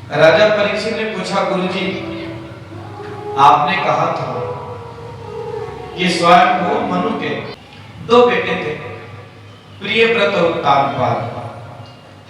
राजा परीक्षित ने पूछा, गुरुजी आपने कहा था कि स्वयं को मनु के 2 बेटे थे, प्रियव्रत और उत्तानपाद।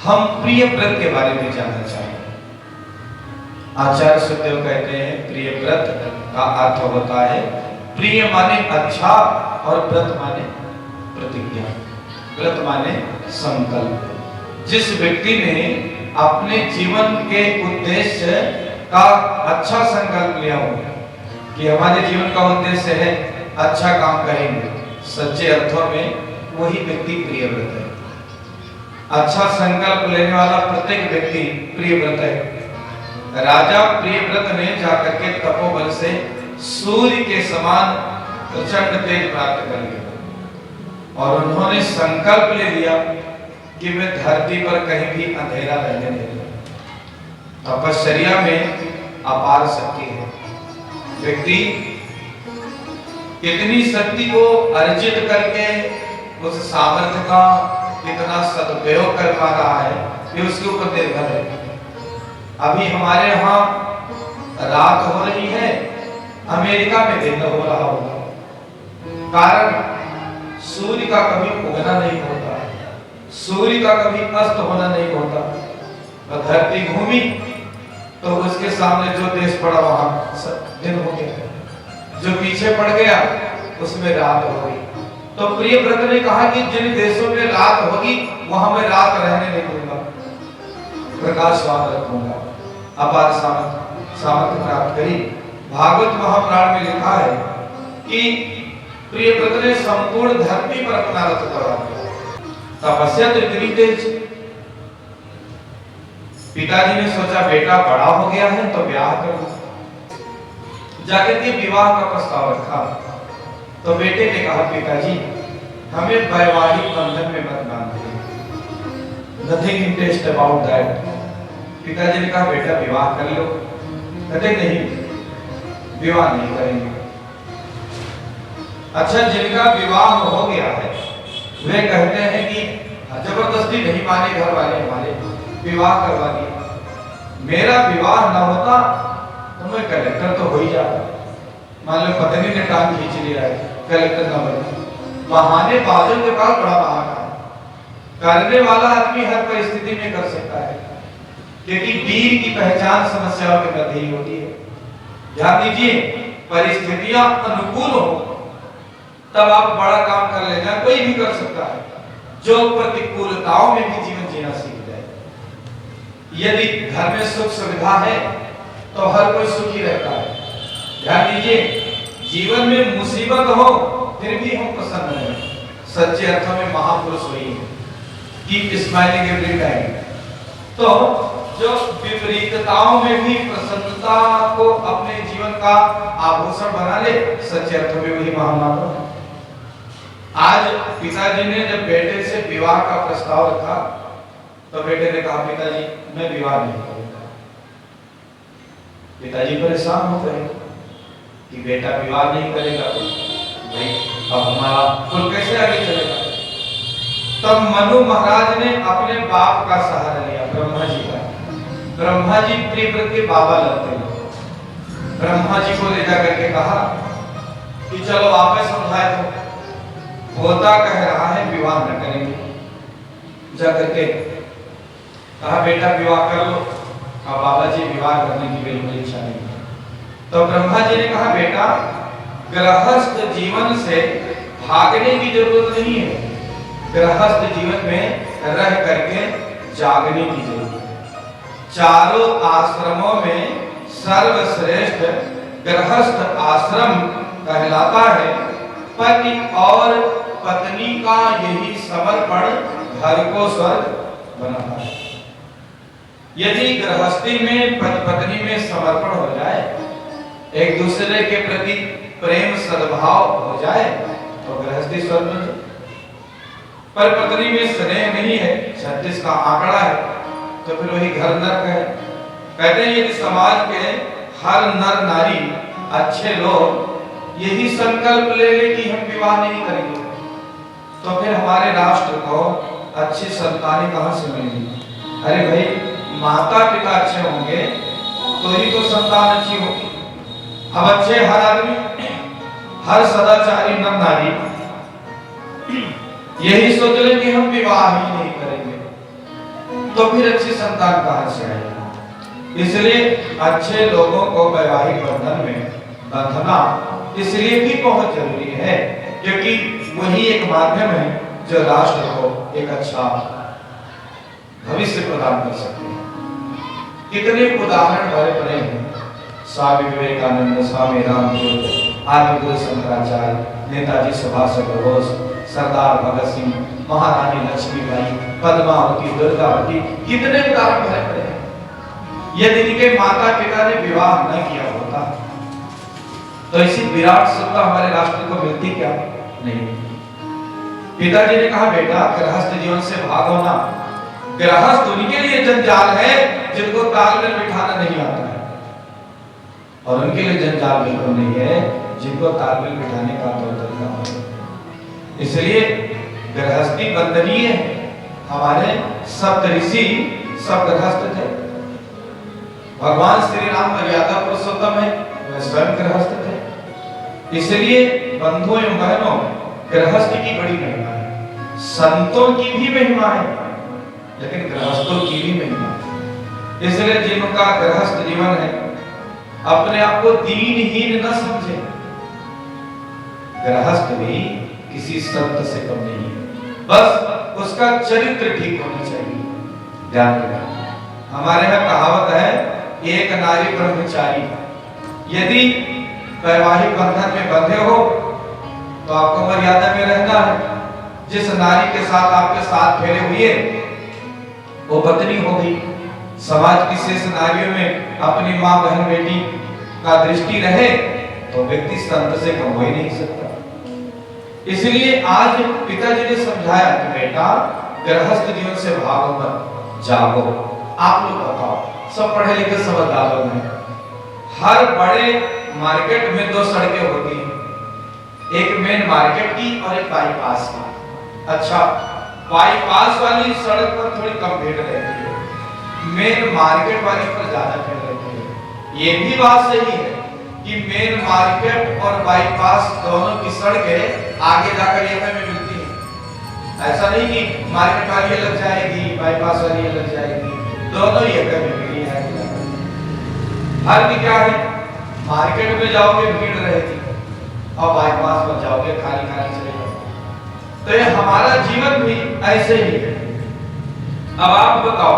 हम प्रियव्रत के बारे में जानना चाहेंगे। आचार्य सुखदेव कहते हैं प्रियव्रत का अर्थ होता है प्रिय माने अच्छा और व्रत माने प्रतिज्ञा, व्रत माने संकल्प। जिस व्यक्ति ने अपने जीवन के उद्देश्य का अच्छा संकल्प लिया हो कि हमारे जीवन का उद्देश्य है अच्छा काम करेंगे, सच्चे अर्थों में वही व्यक्ति प्रियव्रत है। अच्छा संकल्प लेने वाला प्रत्येक व्यक्ति प्रियव्रत है। राजा प्रियव्रत ने जाकर के तपोबल से सूर्य के समान प्रचंड तेज प्राप्त कर लिया और उन्होंने संकल्प ले लिया कि मैं धरती पर कहीं भी अंधेरा रहने नहीं दूंगा। तपश्चर्या में अपार शक्ति है। व्यक्ति कितनी शक्ति को अर्जित करके उस सामर्थ्य का कितना सदुपयोग कर पा रहा है ये उसके ऊपर निर्भर है। अभी हमारे यहाँ रात हो रही है, अमेरिका में दिन हो रहा होगा। कारण सूर्य का कभी उगना नहीं होता, सूर्य का कभी अस्त होना नहीं होता। और धरती घूमी तो उसके सामने जो देश पड़ा वहां दिन हो गया, जो पीछे पड़ गया उसमें रात हो गई। तो प्रियव्रत ने कहा कि जिन देशों में रात होगी वहां मैं रात रहने नहीं दूंगा, प्रकाशवान रखूंगा। अपार सामर्थ्य प्राप्त करी। भागवत महापुराण में लिखा है कि प्रियव्रत ने संपूर्ण धरती पर अपना रथ दौड़ा दिया। तपस्या तो इतनी तेज। पिताजी ने सोचा बेटा बड़ा हो गया है तो ब्याह करो। जाकर के विवाह का प्रस्ताव रखा तो बेटे ने कहा पिताजी हमें वैवाहिक बंधन में मत बांधिए, नथिंग इंटरेस्ट अबाउट दैट। पिताजी ने कहा बेटा विवाह कर लो। कहते नहीं, विवाह नहीं करेंगे। अच्छा, जिनका विवाह हो गया है वे कहते हैं कि जबरदस्ती नहीं माने घर वाले हमारे, विवाह करवा दिया। मेरा विवाह ना होता तो मैं कलेक्टर तो हो ही जाता। मान लो पत्नी ने टांग खींच लिया है, कलेक्टर ना बने। बहाने बाजों के पास बड़ा बहाना है। करने वाला आदमी हर परिस्थिति में कर सकता है, क्योंकि वीर की पहचान समस्याओं के मध्य ही होती है। ध्यान दीजिए, परिस्थितियां अनुकूल हो तब आप बड़ा काम कर लेना, कोई भी कर सकता है जो प्रतिकूलताओं में भी जीवन जीना सीख जाए। यदि घर में सुख सुविधा है तो हर कोई सुखी रहता है। ध्यान दीजिए, जीवन में मुसीबत हो फिर भी हम प्रसन्न रहें। सच्चे अर्थों में महापुरुष वही है, कीप स्माइलिंग एवरी टाइम। तो जो विपरीतताओं में भी प्रसन्नता को अपने जीवन का आभूषण बना ले, सच्चे अर्थों में वही महामानव है। आज पिताजी ने जब बेटे से विवाह का प्रस्ताव रखा तो बेटे ने कहा पिताजी मैं विवाह नहीं करूंगा। पिताजी परेशान हो गए कि बेटा विवाह नहीं करेगा तो भाई अब हमारा कुल कैसे आगे चलेगा। तब मनु महाराज ने अपने बाप का सहारा लिया, ब्रह्मा जी का। ब्रह्मा जी प्रियव्रत के बाबा लगते हैं। ब्रह्मा जी को ले जाकर के कहा कि चलो आप समझाए तो होता कह रहा है विवाह न करेंगे। जाकर के कहा बेटा विवाह कर लो। अब बाबा जी विवाह करने की बिल्कुल इच्छा नहीं है। तो ब्रह्मा जी ने कहा बेटा गृहस्थ जीवन से भागने की जरूरत नहीं है, गृहस्थ जीवन में रह करके जागने की जरूरत है। चारों आश्रमों में सर्वश्रेष्ठ गृहस्थ आश्रम कहलाता है। पति और पत्नी का यही समर्पण घर को स्वर्ग बनाता है। यदि गृहस्थी में पति पत्नी में समर्पण हो जाए, एक दूसरे के प्रति प्रेम सद्भाव हो जाए तो गृहस्थी स्वर्ग बन जाए। पर पत्नी में स्नेह नहीं है, 36 का आंकड़ा है, तो फिर वही घर नरक है। कहते हैं यदि समाज के हर नर नारी अच्छे लोग यही संकल्प ले ले कि हम विवाह नहीं करेंगे तो फिर हमारे राष्ट्र को अच्छी संतानें कहां से मिलेंगी। अरे भाई माता पिता अच्छे होंगे तो ही तो संतान अच्छी होगी। अब अच्छे हर आदमी, हर सदाचारी नर नारी यही सोच ले कि हम विवाह ही नहीं करेंगे, तो फिर अच्छी संतान कहां से आएगी। इसलिए अच्छे लोगों को वैवाहिक बंधन में बंधना इसलिए भी बहुत जरूरी है, क्योंकि वही एक माध्यम है जो राष्ट्र को एक अच्छा भविष्य प्रदान कर सकते हैं। कितने उदाहरण भरे पड़े हैं। स्वामी विवेकानंद, स्वामी रामदेव, आदि गुरु शंकराचार्य, नेताजी सुभाष चंद्र बोस, सरदार भगत सिंह, महारानी लक्ष्मीबाई, पद्मावती, दुर्गावती, कितने उदाहरण भरे पड़े हैं। यदि इनके माता पिता ने विवाह न किया होता तो ऐसी विराट सत्ता हमारे राष्ट्र को मिलती क्या? नहीं। पिताजी ने कहा बेटा गृहस्थ जीवन से भागो ना। गृहस्थ उनके लिए जंजाल है जिनको तालमेल बिठाना नहीं आता है, और उनके लिए जंजाल बिल्कुल नहीं है जिनको तालमेल बिठाने का तरीका है। इसलिए गृहस्थी बंधनीय है। हमारे सप्तऋषि सब गृहस्थ थे। भगवान श्री राम मर्यादा पुरुषोत्तम है, वे स्वयं गृहस्थ थे। इसलिए बंधुओं एवं बहनों, गृहस्थ की बड़ी महिमा है। संतों की भी महिमा है, लेकिन गृहस्थों की भी महिमा है। इसलिए जिनका गृहस्थ जीवन है अपने आप को दीनहीन न समझे। गृहस्थ भी किसी संत से कम नहीं है, बस उसका चरित्र ठीक होना चाहिए। ध्यान रखना, हमारे यहाँ कहावत है एक नारी ब्रह्मचारी। यदि वैवाहिक बंधन में बंधे हो तो आपको मर्यादा में रहना है। जिस नारी के साथ आपके साथ फेरे हुए वो पत्नी हो गई। समाज की शेष नारियों में अपनी माँ बहन बेटी का दृष्टि रहे तो व्यक्ति संत से कम हो ही नहीं सकता। इसलिए आज पिताजी ने समझाया कि बेटा गृहस्थ जीवन से भागो मत, जागो। आप लोग बताओ, सब पढ़े लिखे समझदार लोग हैं। हर बड़े मार्केट में दो सड़कें होती हैं, एक मेन मार्केट की और एक बाईपास की। अच्छा, बाईपास वाली सड़क पर थोड़ी कम भीड़ रहती है, मेन मार्केट वाली पर ज्यादा भीड़ रहती है। ये भी बात सही है कि मेन मार्केट और बाईपास दोनों की सड़कें आगे जाकर एक में मिलती हैं। ऐसा नहीं कि मार्केट वाली अलग जाएगी बाईपास वाली अलग जाएगी, दोनों एक में मिली है। हर की क्या है, मार्केट में जाओगे भीड़ रहेगी और बाईपास पर जाओगे खाली खाली चलेगा। तो ये हमारा जीवन भी ऐसे ही है। अब आप बताओ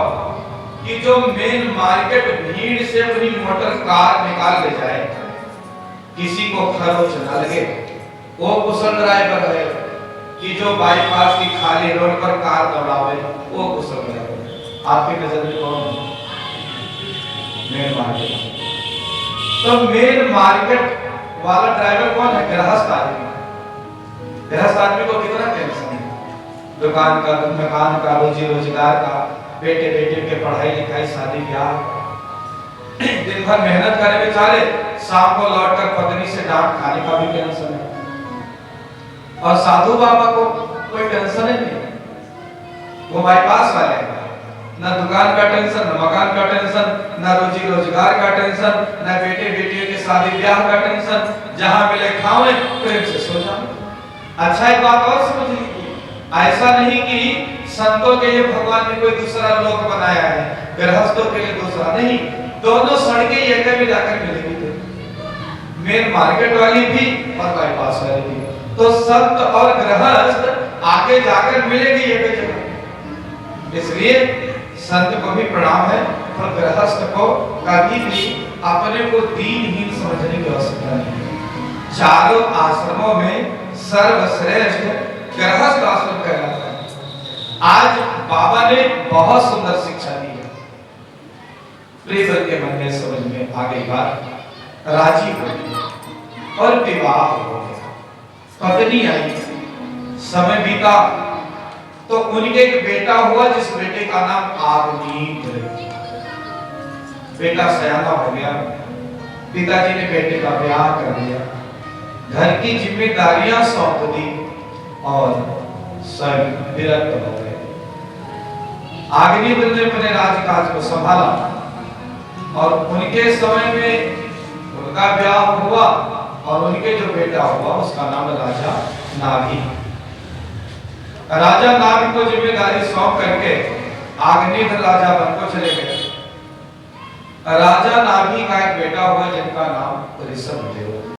कि जो मेन मार्केट भीड़ से अपनी मोटर कार निकाल ले जाए, किसी को खरोच न लगे, वो कुशल ड्राइवर है कि जो बाईपास की खाली रोड पर कार दौड़ावे, वो कुशल ड्राइवर। आपकी नजर में कौन है? Main market. तो मेन मार्केट वाला ड्राइवर कौन है? गृहस्थ आदमी। गृहस्थ आदमी को कितना टेंशन है, दुकान का, मकान का, रोजी रोजगार का, बेटे बेटे के पढ़ाई लिखाई, शादी ब्याह। दिन भर मेहनत करे बेचारे, शाम को लौटकर पत्नी से डांट खाने का भी टेंशन है। और साधु बाबा को कोई टेंशन ही नहीं, वो बाईपास वाले हैं। न दुकान का टेंशन, न मकान का टेंशन, न रोजी रोजगार का टेंशन, न बेटे बेटियों के शादी ब्याह का टेंशन। जहां मिले खाओ, प्रेम से सो जाओ। अच्छा, एक बात और समझ लीजिए, ऐसा नहीं कि संतों के लिए भगवान ने कोई दूसरा लोक बनाया है, गृहस्थों के लिए दूसरा नहीं। दोनों सड़कें एक में जाकर मिलेगी, मेन मार्केट वाली भी और बाईपास वाली भी। तो संत और गृहस्थ आगे जाकर मिलेगी एक जगह। इसलिए संत को भी प्रणाम है, और गृहस्थ को कभी भी अपने को दीनहीन समझने की आवश्यकता नहीं। चारों आश्रमों में सर्वश्रेष्ठ गृहस्थ आश्रम कहलाता है। आज बाबा ने बहुत सुंदर शिक्षा दी है। प्रियवर के मन में समझ में आ गई बात, राजी हो गई और विवाह हो गया। पत्नी आई, समय बीता तो उनके एक बेटा हुआ जिस बेटे का नाम आगनीत है। बेटा सयाना हो गया, पिताजी ने बेटे का ब्याह कर दिया, घर की जिम्मेदारियां सौंप दी और स्वयं विरक्त हो गए। अग्निमित्र ने अपने राजकाज को संभाला और उनके समय में उनका ब्याह हुआ और उनके जो बेटा हुआ उसका नाम राजा नाभी। राजा नाभी को जिम्मेदारी सौंप करके आग्नेय राजा बन को चले गए। राजा नाभी का एक बेटा हुआ जिनका नाम ऋषभदेव।